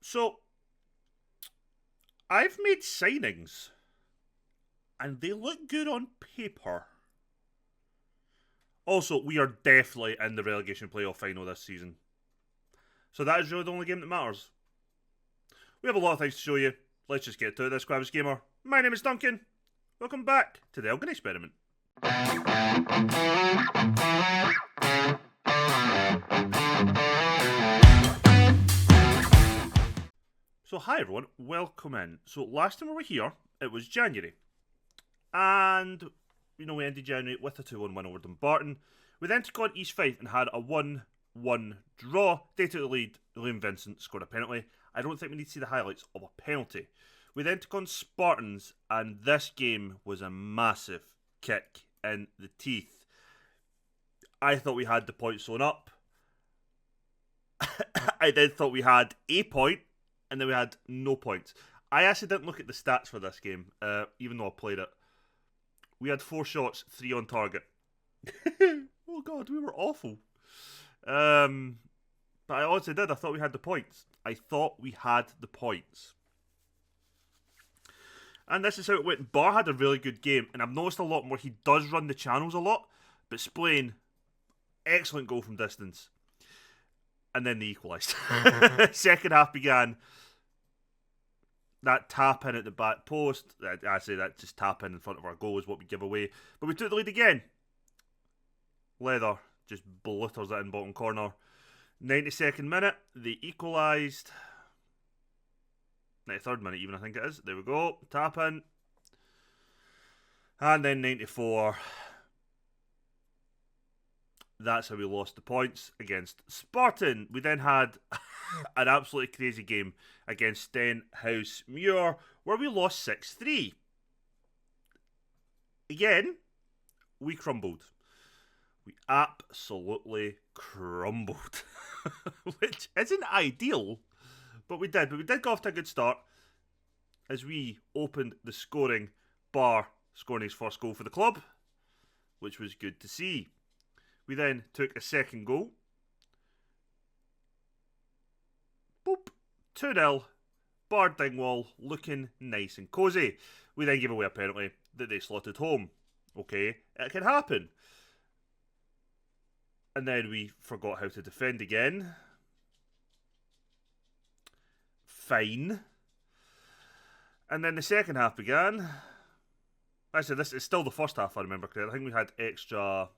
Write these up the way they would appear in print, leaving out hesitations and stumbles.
So, I've made signings, and they look good on paper. Also, we are definitely in the relegation playoff final this season. So that is really the only game that matters. We have a lot of things to show you. Let's just get to it, this Quavis Gamer. My name is Duncan. Welcome back to the Elgin Experiment. So hi everyone, welcome in. So last time we were here, it was January. And, we ended January with a 2-1 win over Dumbarton. We then took on East Fife and had a 1-1 draw. They took the lead. Liam Vincent scored a penalty. I don't think we need to see the highlights of a penalty. We then took on Spartans, and this game was a massive kick in the teeth. I thought we had the point sewn up. I then thought we had a point, and then we had no points. I actually didn't look at the stats for this game, even though I played it. We had 4 shots, 3 on target. Oh god, we were awful. But I honestly did. I thought we had the points. I thought we had the points. And this is how it went. Bar had a really good game, and I've noticed a lot more. He does run the channels a lot, but Splain, excellent goal from distance. And then they equalised. Second half began. That tap in at the back post, I say that just tap in front of our goal is what we give away. But we took the lead again. Leather just blitters it in bottom corner. 92nd minute, they equalised. 93rd minute even, I think it is. There we go, tap in. And then 94. That's how we lost the points against Spartan. We then had an absolutely crazy game against Stenhouse Muir, where we lost 6-3. Again, we crumbled. We absolutely crumbled. Which isn't ideal, but we did. But we did go off to a good start as we opened the scoring, Bar scoring his first goal for the club, which was good to see. We then took a second goal. Boop. 2-0. Bar Dingwall looking nice and cosy. We then gave away a penalty that they slotted home. Okay, it can happen. And then we forgot how to defend again. Fine. And then the second half began. Actually, this is still the first half, I remember correctly. I think we had extra...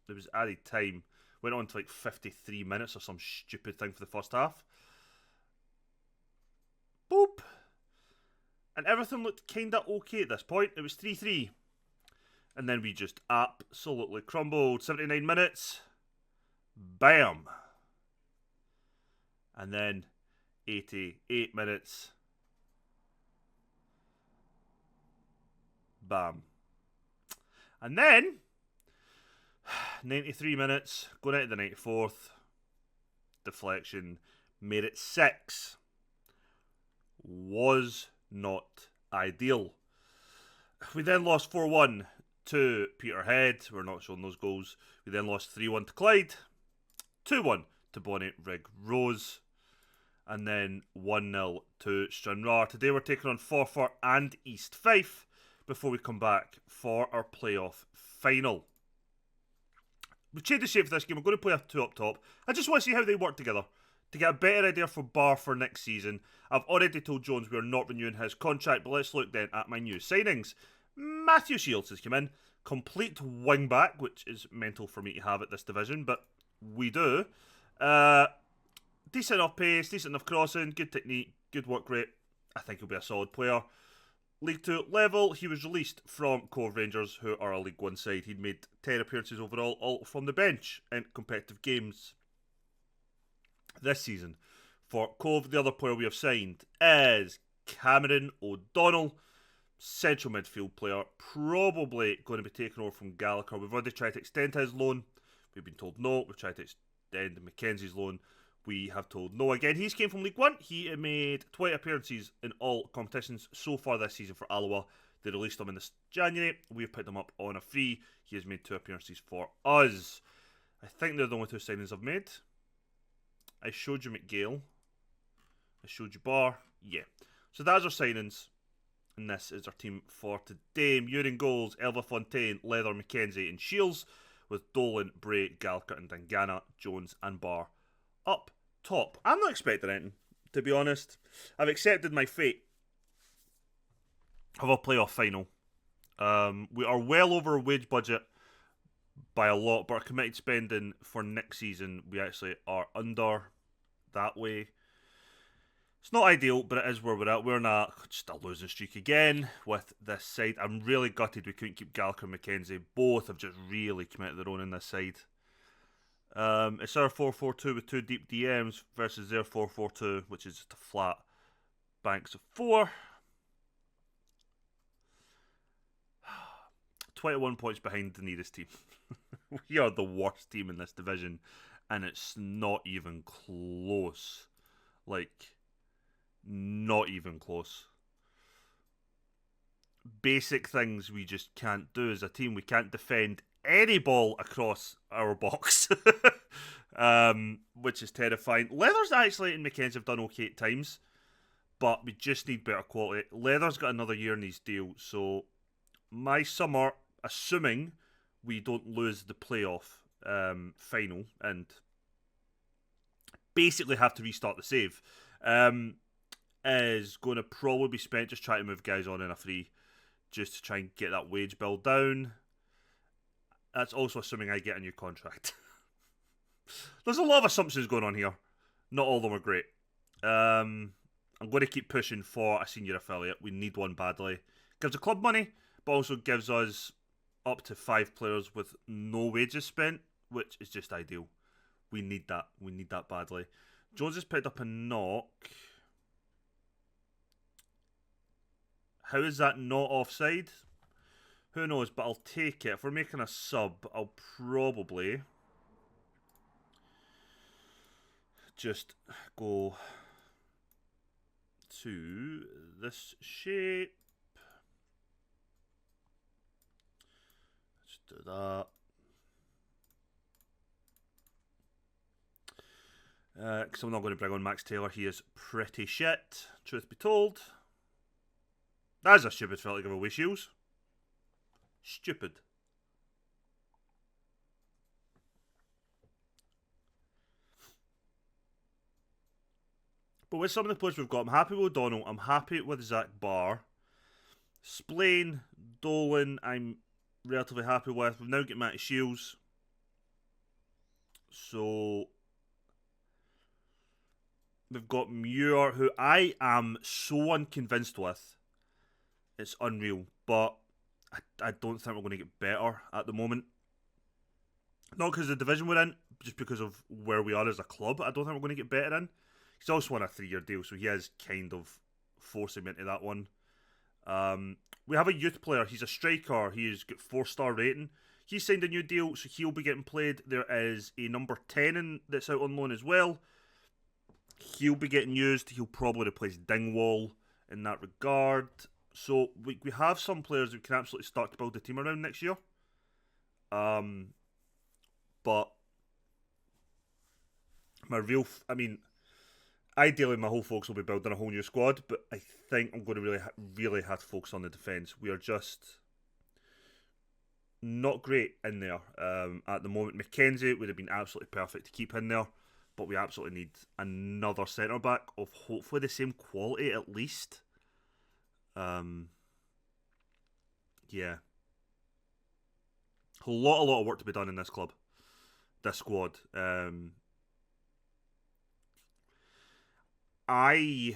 There was added time. Went on to like 53 minutes or some stupid thing for the first half. Boop. And everything looked kind of okay at this point. It was 3-3. And then we just absolutely crumbled. 79 minutes. Bam. And then 88 minutes. Bam. And then 93 minutes, going out to the 94th. Deflection made it 6. Was not ideal. We then lost 4-1 to Peterhead. We're not showing those goals. We then lost 3-1 to Clyde. 2-1 to Bonnet Rig Rose. And then 1-0 to Stranraer. Today we're taking on Forfar and East Fife before we come back for our playoff final. We've changed the shape for this game. We're going to play a 2 up top. I just want to see how they work together to get a better idea for Bar for next season. I've already told Jones we are not renewing his contract, but let's look then at my new signings. Matthew Shields has come in. Complete wing back, which is mental for me to have at this division, but we do. Decent enough pace, decent enough crossing, good technique, good work rate. I think he'll be a solid player. League 2 level, he was released from Cove Rangers, who are a League 1 side. He'd made 10 appearances overall, all from the bench in competitive games this season. For Cove, the other player we have signed is Cameron O'Donnell, central midfield player, probably going to be taken over from Gallagher. We've already tried to extend his loan. We've been told no. We've tried to extend Mackenzie's loan. We have told no again. He's came from League 1. He made 20 appearances in all competitions so far this season for Alloa. They released him in this January. We've picked him up on a free. He has made 2 appearances for us. I think they're the only 2 signings I've made. I showed you McGale. I showed you Bar. Yeah. So that's our signings. And this is our team for today. Muir in goals, Elva Fontaine, Leather, McKenzie and Shields, with Dolan, Bray, Gallagher and Dangana, Jones and Barr up top. I'm not expecting anything, to be honest. I've accepted my fate of a playoff final. We are well over our wage budget by a lot, but our committed spending for next season, we actually are under that way. It's not ideal, but it is where we're at. We're not just a losing streak again with this side. I'm really gutted we couldn't keep Gallagher and McKenzie. Both have just really committed their own in this side. It's our 4-4-2 with two deep DMs versus their 4-4-2, which is just a flat banks of 4. 21 points behind the nearest team. We are the worst team in this division, and it's not even close. Not even close. Basic things we just can't do as a team. We can't defend any ball across our box, which is terrifying. Leather's actually and McKenzie have done okay at times, but we just need better quality. Leather's got another year in his deal, so my summer, assuming we don't lose the playoff final and basically have to restart the save, is going to probably be spent just trying to move guys on in a free, just to try and get that wage bill down. That's also assuming I get a new contract. There's a lot of assumptions going on here. Not all of them are great. I'm going to keep pushing for a senior affiliate. We need one badly. Gives the club money, but also gives us up to 5 players with no wages spent, which is just ideal. We need that. We need that badly. Jones has picked up a knock. How is that not offside? Who knows, but I'll take it. If we're making a sub, I'll probably just go to this shape. Let's do that. Because I'm not going to bring on Max Taylor. He is pretty shit, truth be told. That is a stupid felt to give away shields. Stupid. But with some of the players we've got, I'm happy with O'Donnell. I'm happy with Zach Barr. Splain, Dolan, I'm relatively happy with. We've now got Matty Shields. So we've got Muir, who I am so unconvinced with. It's unreal, but I don't think we're going to get better at the moment. Not because of the division we're in, just because of where we are as a club. I don't think we're going to get better in. He's also on a 3-year deal, so he is kind of forcing me into that one. We have a youth player. He's a striker. He's got 4-star rating. He signed a new deal, so he'll be getting played. There is a number 10 that's out on loan as well. He'll be getting used. He'll probably replace Dingwall in that regard. So we have some players we can absolutely start to build the team around next year. But ideally my whole focus will be building a whole new squad, but I think I'm going to really have to focus on the defence. We are just not great in there at the moment. McKenzie would have been absolutely perfect to keep in there, but we absolutely need another centre-back of hopefully the same quality at least. Yeah. A lot of work to be done in this club. This squad. I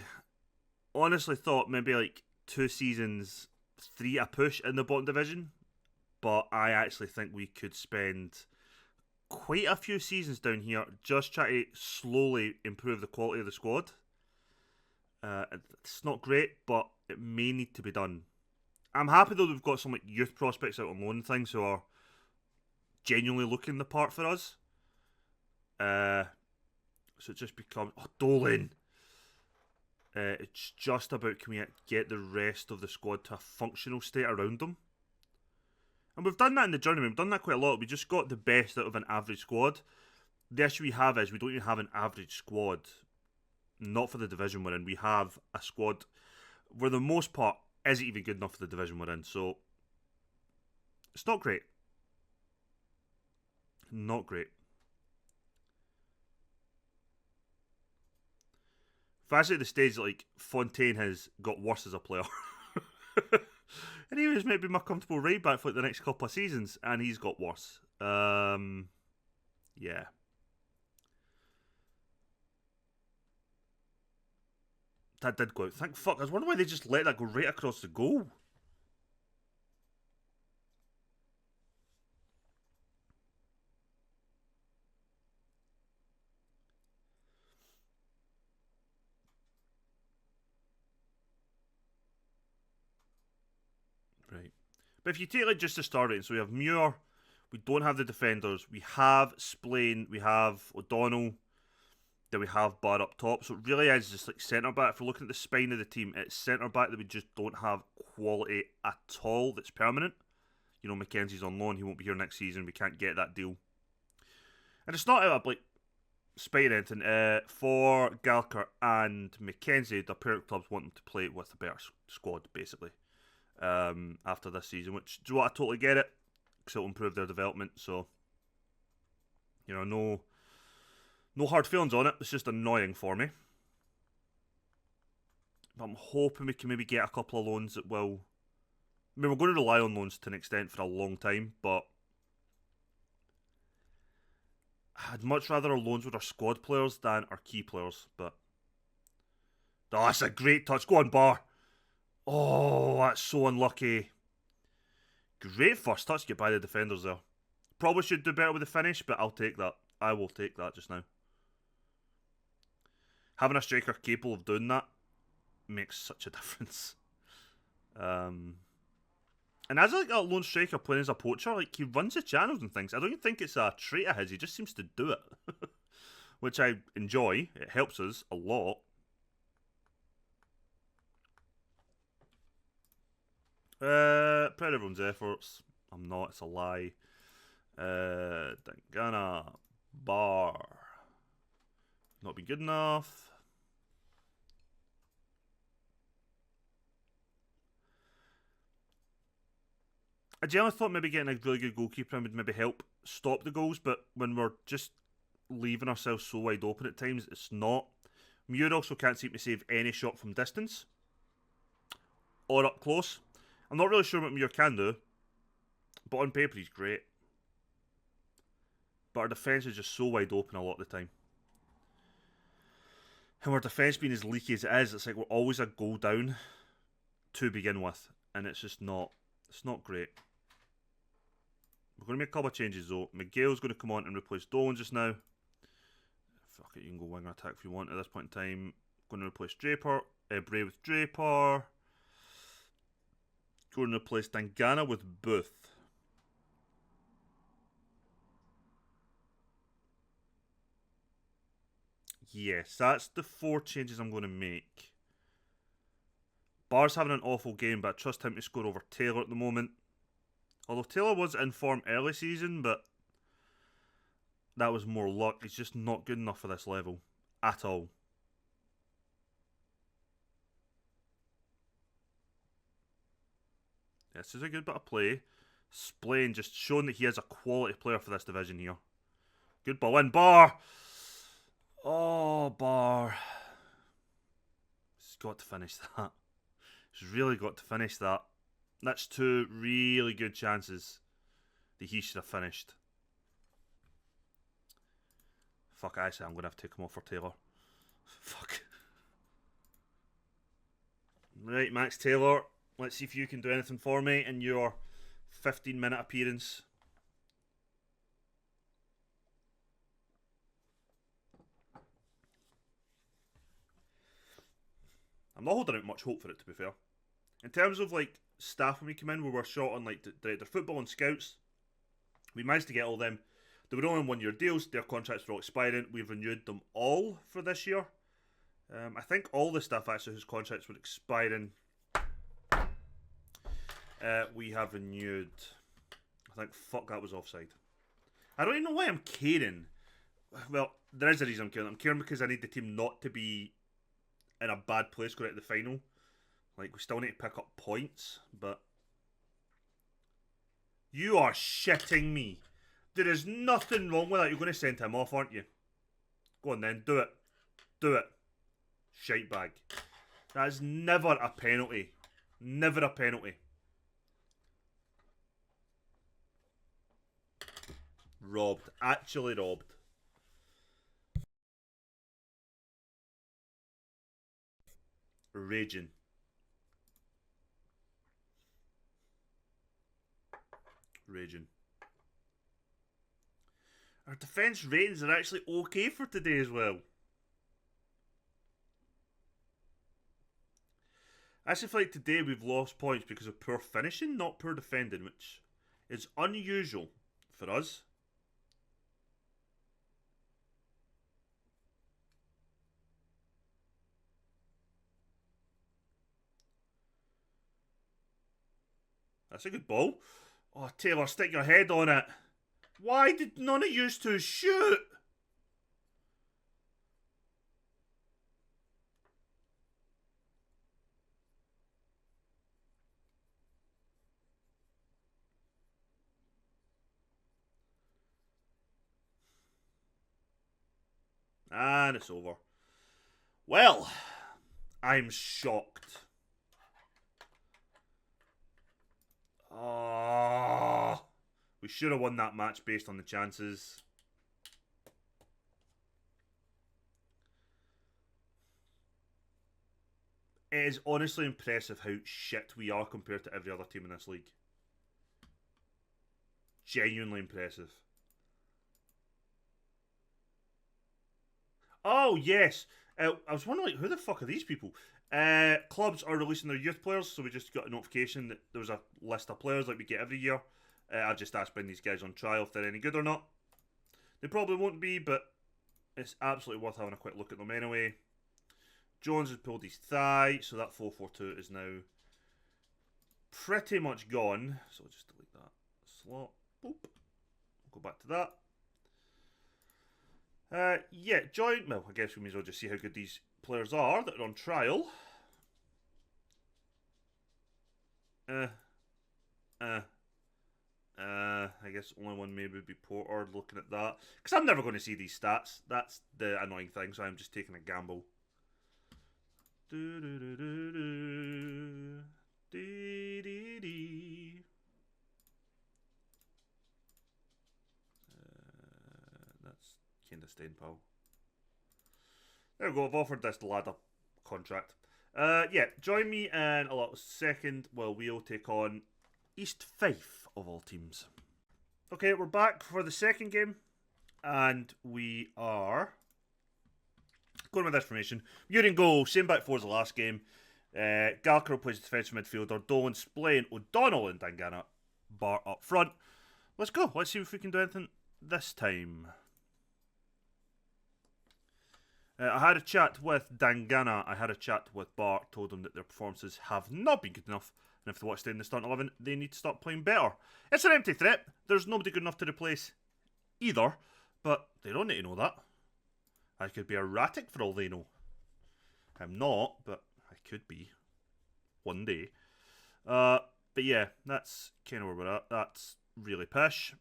honestly thought maybe 2 seasons, 3 a push in the bottom division, but I actually think we could spend quite a few seasons down here just trying to slowly improve the quality of the squad. It's not great, but it may need to be done. I'm happy though we've got some youth prospects out on loan and things who are genuinely looking the part for us. So it just becomes Dolan. It's just about can we get the rest of the squad to a functional state around them. And we've done that in the journey. We've done that quite a lot. We just got the best out of an average squad. The issue we have is we don't even have an average squad not for the division we're in. We have a squad, for the most part, isn't even good enough for the division we're in. So, it's not great. Not great. Fancy at the stage that, like, Fontaine has got worse as a player. And he was maybe my comfortable right back for like, the next couple of seasons, and he's got worse. Yeah. That did go out. Thank fuck. I was wondering why they just let that go right across the goal. Right. But if you take like just the starting, so we have Muir, we don't have the defenders, we have Splain, we have O'Donnell, then we have Barr up top. So it really is just like centre back. If we're looking at the spine of the team, it's centre back that we just don't have quality at all that's permanent. You know, Mackenzie's on loan, he won't be here next season, we can't get that deal. And it's not out of like spite or anything. For Galker and Mackenzie, the parent clubs want them to play with a better squad, basically. After this season, which, do you know what, I totally get it, because it'll improve their development. So, you know, no hard feelings on it. It's just annoying for me. But I'm hoping we can maybe get a couple of loans that will. I mean, we're going to rely on loans to an extent for a long time, but I'd much rather our loans with our squad players than our key players. But oh, that's a great touch. Go on, Bar. Oh, that's so unlucky. Great first touch get by the defenders there. Probably should do better with the finish, but I'll take that. I will take that just now. Having a striker capable of doing that makes such a difference. And as like a lone striker playing as a poacher, like he runs the channels and things. I don't even think it's a trait of his. He just seems to do it, which I enjoy. It helps us a lot. Proud of everyone's efforts. I'm not. It's a lie. Dangana. Bar. Not been good enough. I generally thought maybe getting a really good goalkeeper would maybe help stop the goals, but when we're just leaving ourselves so wide open at times, it's not. Muir also can't seem to save any shot from distance or up close. I'm not really sure what Muir can do, but on paper he's great. But our defence is just so wide open a lot of the time. And our defence being as leaky as it is, it's like we're always a goal down to begin with. And it's just not, it's not great. We're going to make a couple of changes though. Miguel's going to come on and replace Dolan just now. Fuck it, you can go winger attack if you want at this point in time. Going to replace Draper. Bray with Draper. Going to replace Dangana with Booth. Yes, that's the 4 changes I'm going to make. Barr's having an awful game, but I trust him to score over Taylor at the moment. Although Taylor was in form early season, but that was more luck. He's just not good enough for this level. At all. This is a good bit of play. Splain just showing that he is a quality player for this division here. Good ball in. Bar! Oh, Bar. He's got to finish that. He's really got to finish that. That's 2 really good chances that he should have finished. Fuck, I say I'm going to have to take him off for Taylor. Fuck. Right, Max Taylor. Let's see if you can do anything for me in your 15-minute appearance. I'm not holding out much hope for it, to be fair. In terms of like staff when we come in, we were short on like director of football and scouts. We managed to get all them. They were all on 1-year deals. Their contracts were all expiring. We've renewed them all for this year. I think all the staff actually whose contracts were expiring, we have renewed. I think fuck that was offside. I don't even know why I'm caring. Well, there is a reason I'm caring. I'm caring because I need the team not to be in a bad place going into the final. Like, we still need to pick up points, but... You are shitting me. There is nothing wrong with that. You're going to send him off, aren't you? Go on then, do it. Do it. Shite bag. That is never a penalty. Never a penalty. Robbed. Actually robbed. Raging. Raging. Our defence ratings are actually okay for today as well. I actually feel like today we've lost points because of poor finishing, not poor defending, which is unusual for us. That's a good ball. Oh, Taylor, stick your head on it. Why did none of you two shoot? And it's over. Well, I'm shocked. Oh, we should have won that match based on the chances. It is honestly impressive how shit we are compared to every other team in this league. Genuinely impressive. Oh, yes. I was wondering, like, who the fuck are these people? Clubs are releasing their youth players, so we just got a notification that there was a list of players like we get every year. I've just asked bring these guys on trial if they're any good or not. They probably won't be, but it's absolutely worth having a quick look at them anyway. Jones has pulled his thigh, so that 4-4-2 is now pretty much gone. So I'll just delete that slot. Boop. We'll go back to that. Yeah, join. Well, I guess we may as well just see how good these players are that are on trial. I guess only one maybe would be Porter looking at that. Because I'm never going to see these stats. That's the annoying thing, so I'm just taking a gamble. That's kind of staying, pal. There we go, I've offered this ladder contract. Yeah, join me in a little second while we'll take on East Fife, of all teams. Okay, we're back for the second game, and we are going with this formation. Muir in goal, same back four as the last game. Galker plays defensive midfielder, Dolan, Splain, O'Donnell, and Dangana Bar up front. Let's go. Let's see if we can do anything this time. I had a chat with Dangana, I had a chat with Bart, told them that their performances have not been good enough, and if they want to stay in the starting 11, they need to start playing better. It's an empty threat, there's nobody good enough to replace either, but they don't need to know that. I could be erratic for all they know. I'm not, but I could be. One day. But yeah, that's kind of where we're at. That's really pish.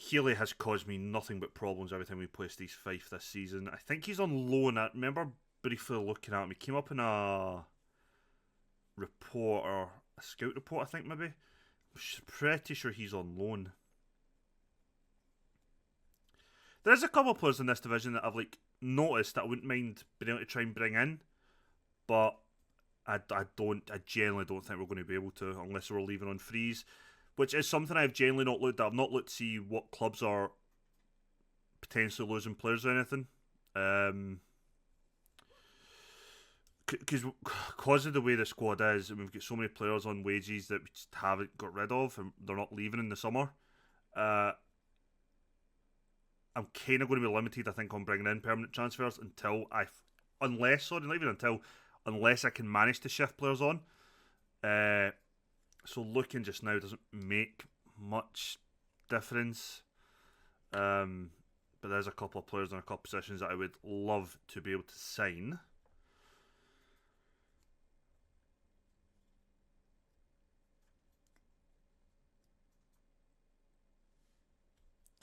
Healy has caused me nothing but problems every time we place these Fife this season. I think he's on loan. I remember briefly looking at him. He came up in a report, or a scout report, I think maybe. I'm pretty sure he's on loan. There's a couple of players in this division that I've noticed that I wouldn't mind being able to try and bring in, but I generally don't think we're going to be able to unless we're leaving on freeze. Which is something I've generally not looked at. I've not looked to see what clubs are potentially losing players or anything. Because of the way the squad is, and we've got so many players on wages that we just haven't got rid of, and they're not leaving in the summer. I'm kind of going to be limited, I think, on bringing in permanent transfers unless I can manage to shift players on. So looking just now doesn't make much difference. but there's a couple of players in a couple of positions that I would love to be able to sign.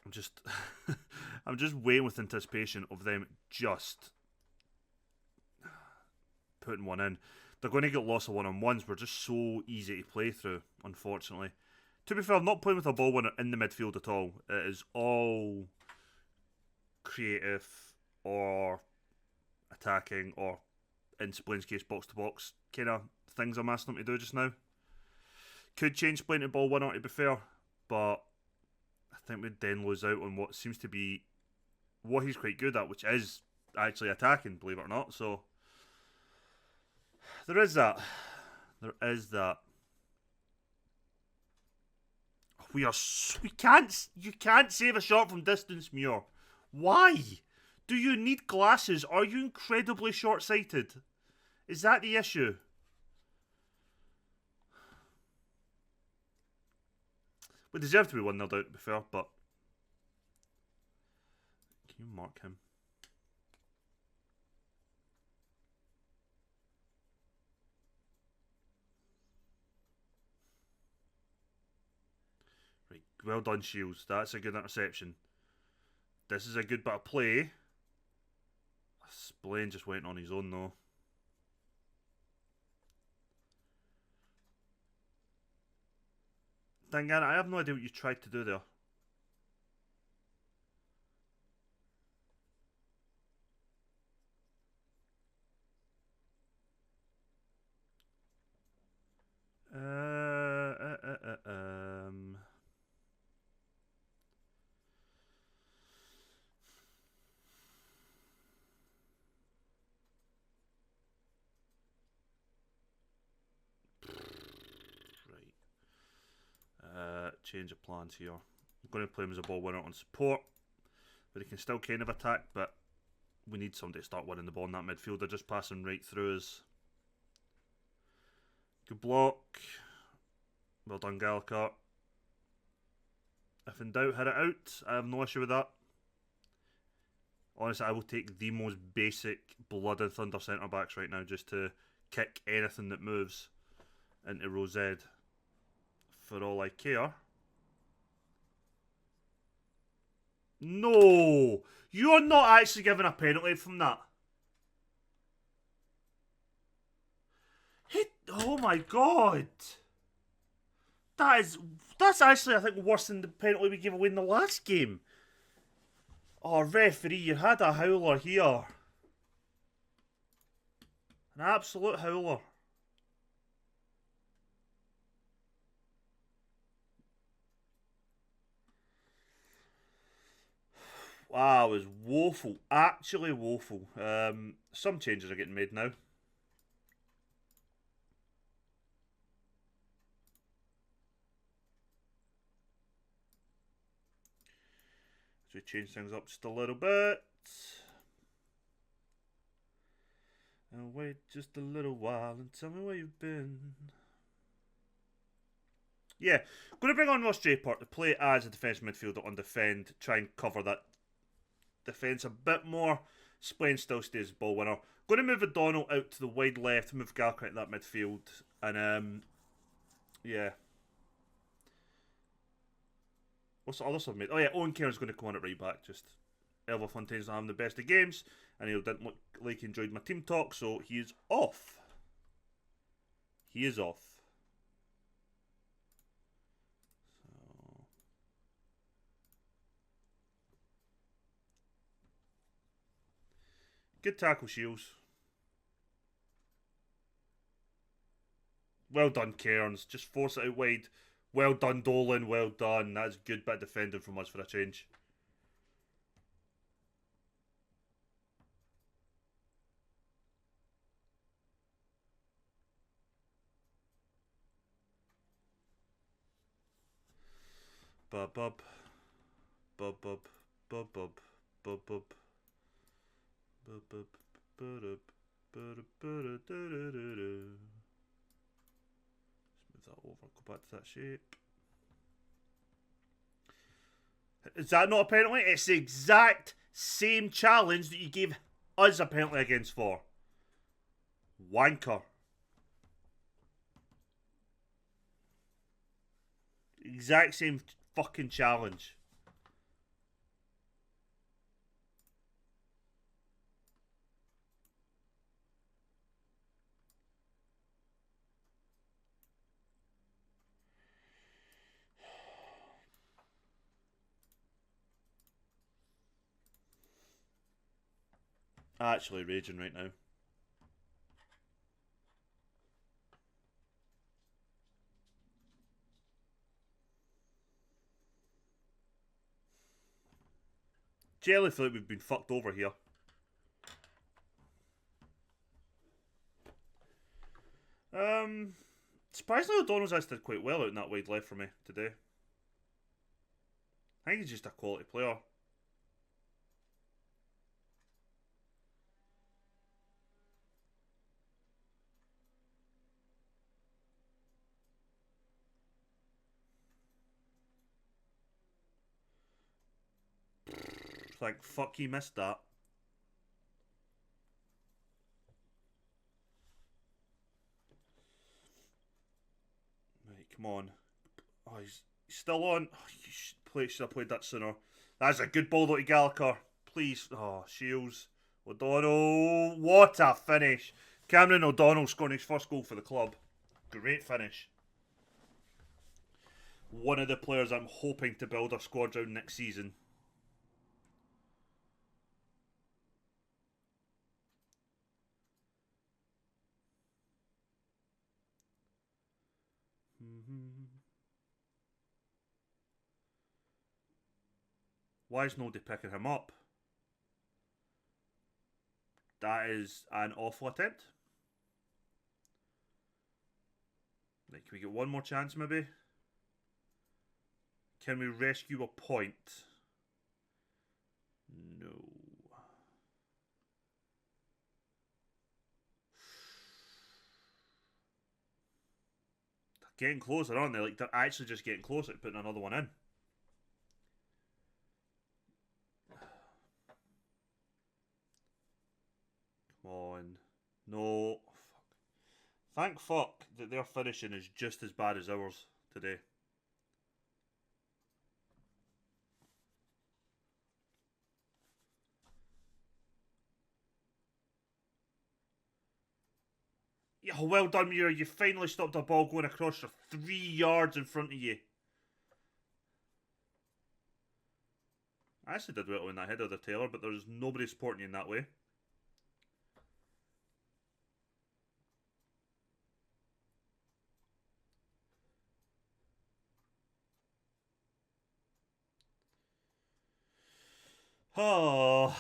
I'm just, I'm just waiting with anticipation of them just putting one in. They're going to get lots of one-on-ones. We're just so easy to play through, unfortunately. To be fair, I'm not playing with a ball winner in the midfield at all. It is all creative or attacking or, in Splain's case, box-to-box kind of things I'm asking them to do just now. Could change Splain to ball winner, to be fair, but I think we'd then lose out on what seems to be what he's quite good at, which is actually attacking, believe it or not. So there is that. There is that. You can't save a shot from distance, Muir. Why? Do you need glasses? Are you incredibly short-sighted? Is that the issue? We deserve to be 1-0 out, to be fair, but can you mark him? Right, well done, Shields. That's a good interception. This is a good bit of play. Splain just went on his own, though. Dangan, I have no idea what you tried to do there. Change of plans here. I'm going to play him as a ball winner on support, but he can still kind of attack, but we need somebody to start winning the ball in that midfield. They're just passing right through us. Good block. Well done, Gallagher. If in doubt, hit it out. I have no issue with that. Honestly, I will take the most basic blood and thunder centre backs right now just to kick anything that moves into row Z. For all I care. No! You're not actually giving a penalty from that. Oh my god! That's actually, I think, worse than the penalty we gave away in the last game. Oh, referee, you had a howler here. An absolute howler. Wow, it was woeful. Actually woeful. Some changes are getting made now. So we change things up just a little bit. And wait just a little while and tell me where you've been. Yeah, going to bring on Ross Draper to play as a defensive midfielder on defend, try and cover that defence a bit more. Splain still stays ball winner. Going to move O'Donnell out to the wide left, move Gallagher into that midfield, and yeah. What's the other sub made? Oh yeah, Owen Cairns going to come on at right back. Just Elva Fontaine's not having the best of games, and he didn't look like he enjoyed my team talk, so he is off. He is off. Good tackle, Shields. Well done, Cairns. Just force it out wide. Well done, Dolan. Well done. That's good bit of defending from us for a change. Bub bub. Bub bub. Bub bub. Bub bub. Bub bub. Let's move that over, go back to that shape. Is that not a penalty? It's the exact same challenge that you gave us a penalty against for. Wanker. Exact same fucking challenge. Actually raging right now. Jelly feel like we've been fucked over here. Surprisingly, O'Donnell's actually did quite well out in that wide left for me today. I think he's just a quality player. Like, fuck, he missed that. Right, come on. Oh, he's still on. Oh, you should have played that sooner. That's a good ball though to Gallagher. Please. Oh, Shields. O'Donnell. What a finish. Cameron O'Donnell scoring his first goal for the club. Great finish. One of the players I'm hoping to build a squad around next season. Why is nobody picking him up? That is an awful attempt. Right, can we get one more chance maybe? Can we rescue a point? No. They're getting closer, aren't they? Like, they're actually just getting closer to putting another one in. Come on. No. Fuck. Thank fuck that their finishing is just as bad as ours today. Yeah, well done, Muir. You finally stopped a ball going across for 3 yards in front of you. I actually did well in that header there, Taylor, but there's nobody supporting you in that way. Oh.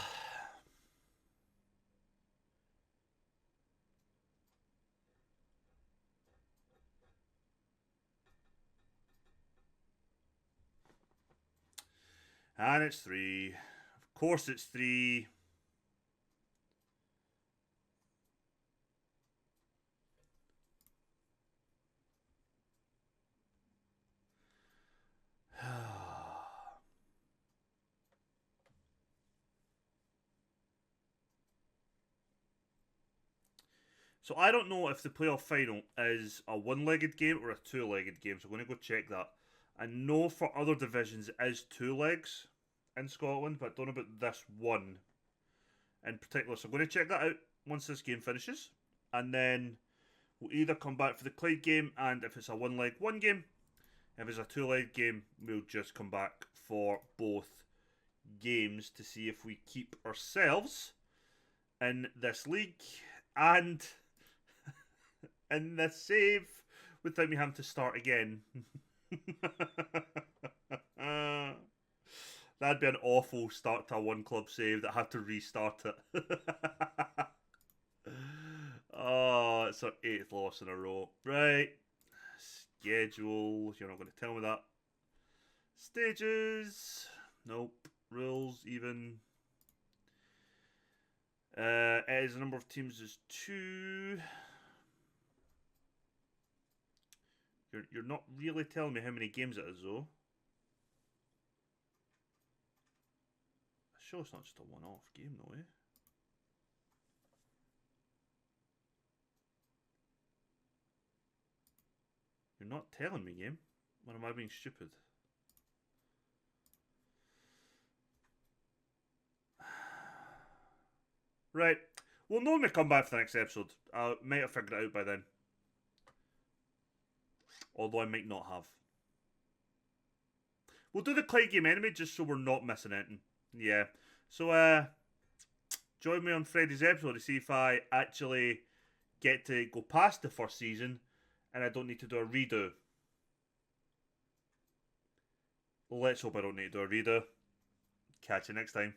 And it's 3. Of course it's 3. So I don't know if the playoff final is a one-legged game or a two-legged game, so I'm going to go check that. I know for other divisions it is 2 legs in Scotland, but I don't know about this one in particular. So I'm going to check that out once this game finishes. And then we'll either come back for the Clyde game, and if it's a one-leg, one game. If it's a two-leg game, we'll just come back for both games to see if we keep ourselves in this league and in this save without me having to start again. That'd be an awful start to a one club save that had to restart it. Oh, it's our 8th loss in a row. Right. Schedule. You're not going to tell me that. Stages. Nope. Rules, even. As the number of teams is 2. You're not really telling me how many games it is, though. Sure, it's not just a one-off game, though, eh? You're not telling me, game. Or am I being stupid? Right. We'll know when we come back for the next episode. I might have figured it out by then. Although I might not have. We'll do the Clay game anyway, just so we're not missing anything. Yeah. So, join me on Friday's episode to see if I actually get to go past the first season and I don't need to do a redo. Let's hope I don't need to do a redo. Catch you next time.